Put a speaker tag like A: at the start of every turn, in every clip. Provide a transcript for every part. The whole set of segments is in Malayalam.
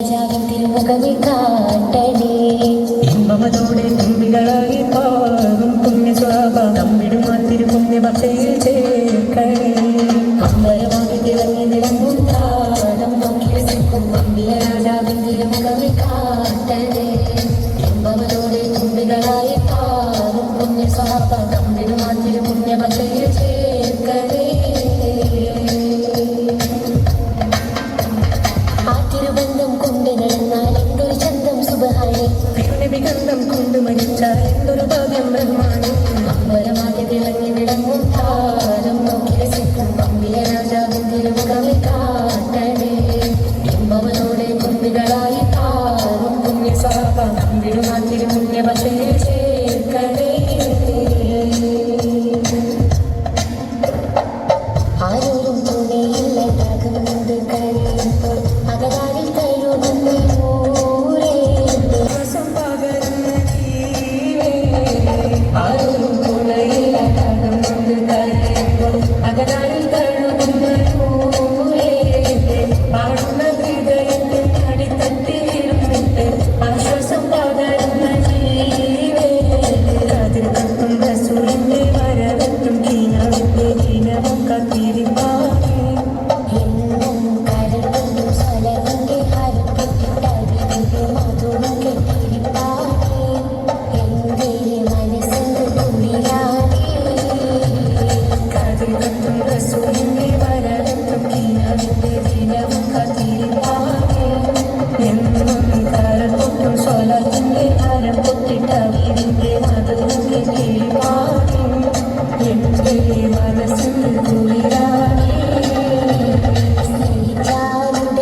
A: തിരുമുഖമി കാട്ടണേ
B: ഇമ്പമതോടെ തുമ്പികളായി പാറും പുണ്യസ്വാഭ തമ്മിടുമാ തിരുപുണ്യ ഭക്തയിൽ ചേർക്കണേ
A: അമ്പലമായി തിളങ്ങി വിളങ്ങും താരം നോക്കി രസിക്കും അമ്പിയ രാജാവിൻ തിരുമുഖമി കാട്ടണേ ഇമ്പമതോടെ തുമ്പികളായി പാറും പുണ്യസ്വാഭ തമ്മിടുമാ തിരുപുണ്യ ഭക്തയിൽ ചേർക്കണേ തിരുബന്ധം കൊണ്ട് നടന്നാൽ എന്തൊരു ചന്തം സുബഹാനെ
B: തിരുനിബിഗന്ധം കൊണ്ട് മരിച്ചാൽ എന്തൊരു ഭാഗ്യം റഹ്മാനെ
A: അമ്പലമാകെ തിളങ്ങി വിളങ്ങും താരം നോക്കി രസിക്കും അമ്പിയ രാജാവിൻ തിരുമുഖമി കാട്ടണേ ഇമ്പവനോടെ കുമ്പികളായി താറും പുണ്യസ്വാഭ അമ്പിടുമാ തിരുപുണ്യ ഭക്തയിൽ ചേർക്കണേ ആരോരും തുണയില്ല രാഗമുണ്ട് കഴിയുമ്പോൾ അകതാരിൽ കഴിയുമെന്ന് ആരോരും തുണയില്ല രാഗമുണ്ട് കഴിയുമ്പോൾ അകതാരിൽ കഴിയുമെന്ന് പാടുന്ന ഹൃദയത്തിൽ അടിത്തട്ടിയിരുന്നിട്ട് ആശ്വാസം പകരുന്ന ജീവേ
B: കാതിൽ കത്തും റസൂലിന്റെ വരവെത്തും കീനാവിന്റെ ജീനവും കത്തിരിപ്പാകെ
A: എന്നും കരടും സ്വലവിന്റെ ഹരപ്പെട്ടിട്ടരികിന്റെ മധുരം കെട്ടിരിപ്പാകെ എന്റെ മനസ്സിന്റെ കുളിരാകെ
B: കാതിൽ കത്തും റസൂലിന്റെ വരവെത്തും കീനാവിന്റെ ജീനവും കത്തിരിപ്പാകെ എന്നും കരടും സ്വലവിന്റെ ഹരപ്പെട്ടിട്ടരികിന്റെ മധുരം കെട്ടിരിപ്പാകെ എന്റെ മനസ്സിന്റെ കുളിരാകെ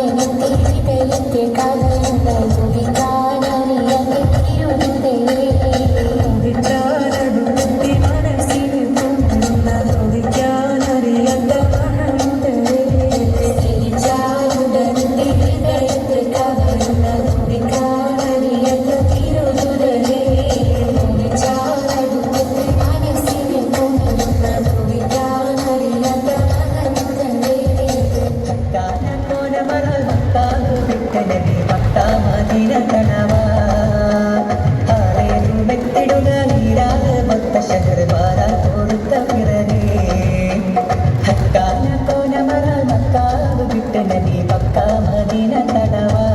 A: ഹൃദയത്തെ കഥയുന്ന കുടിക്കാനറിയാതെ തിരുതേ
B: വിദ്യാനടുത്തി മനസ്സിന് തോന്നുന്ന തൊഴിക്കാനറിയാത്ത മഹന്തേ
A: ഹൃദയത്തെ കഥയുന്ന കുടിക്കാനറിയാതെ തിരുതേ മനസ്സിനെ തോന്നുന്ന കുടിക്കാനറിയാത്ത മഹന്തേ
B: കാനക്കോനമറൽ മക്കാവ് വിട്ടനബി മക്കാ മദീന കണവാ ആറേലും വെത്തിടുക നീരാറ് മൊത്ത ശഹർ മാറാൻ കൊടുത്ത പിറകേ കാനക്കോനമറൽ മക്കാവ് വിട്ടനബി മക്കാ മദീന കണവാ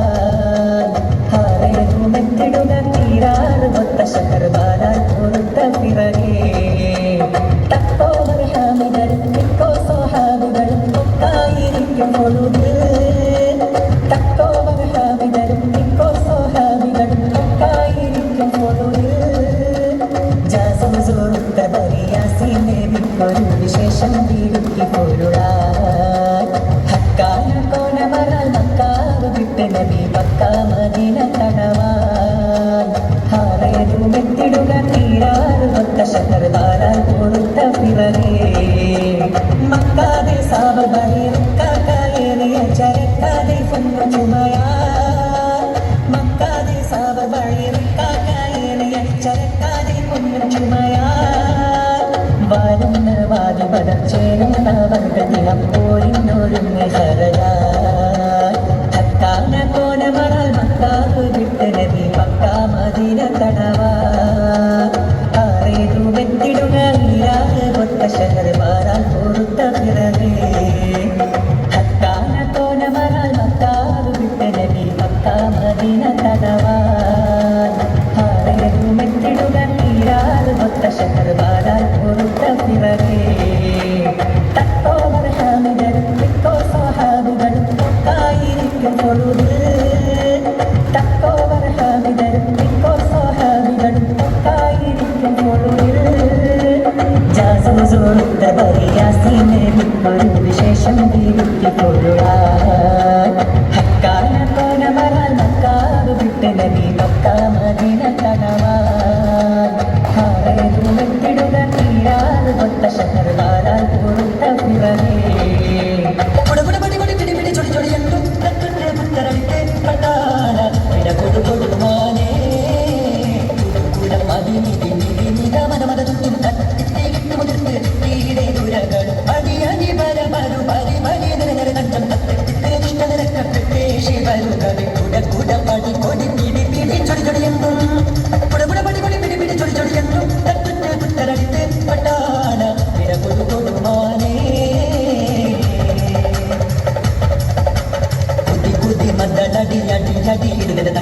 B: ആറേലും വെത്തിടുക നീരാറ് മൊത്ത ശഹർ മാറാൻ കൊടുത്ത പിറകേ തക്കോ മർഹാമികളും മിക്കോ സ്വഹാബികളും ഒത്തായിരിക്കും പൊഴുത് തക്കോ മർഹാമികളും മിക്കോ സ്വഹാബികളും ഒത്തായിരിക്കും പൊഴുത് ജാസം സുഹൃത്ത ബരിയാസിനെ വിക്കൊരു വിശേഷം വീടുക്കി പൊരുളാൻ ഹക്കാന കോനമറാൽ മക്കാവ് വിട്ട് നബി മക്കാ മദീന കണവാൻ ഹാറേതുമെത്തിടുക തീരാറ് ഒത്ത ശഹർ താരാൽ കൊടുത്ത പിറകേ മക്കാതെ സാബറിയ ചരക്കാതെ പൊന്നു ചുമയാ മക്കാതെ സാബറിയ ചരക്കാതെ പൊന്നു ചുമയാ വരുന്ന വാതി പടച്ചേരുന്ന വർഗനിലം പോരിന്നൊരുങ്ങി ഹരയാ ഹക്കാന കോനമറാൽ മക്കാവ് വിട്ട് നബി മക്കാ മദീന കണവാ ആറേതു വെത്തിടുക നീരാറ് ഒത്ത ശഹർ മാറാൻ കൊടുത്ത പിറകേ ഹക്കാന കോനമറാൽ മക്കാവ് വിട്ട് നബി മക്കാ മദീന കണവാ ആറേതു വെത്തിടുക നീരാറ് ഒത്ത ശഹർ മാറാൻ കൊടുത്ത പിറകേ തക്കോ മർഹാമികളും മിക്കോ സ്വഹാബികളും ഒത്തായിരിക്കും പൊഴുത് തക്കോ മർഹാമികളും മിക്കോ സ്വഹാബികളും ഒത്തായിരിക്കും പൊഴുത് ജാസം സുഹൃത്ത ബരിയാസിനെ വിക്കൊരു വിശേഷം വീടുത്തി പൊരുളാൻ ഹക്കാന കോനമറാൽ മക്കാവ് വിട്ട് നബി മക്കാ മദീന കണവാൻ ഹാറേതുമെത്തിടുക തീരാറ് ഒത്ത ശഹർ മാറാൻ കൊടുത്ത പിറകേ അടിയണി പരമരു പരിമണി നിരഞ്ഞ ചാട്ടി ചാട്ടി ചാട്ടി ഇടുന്ന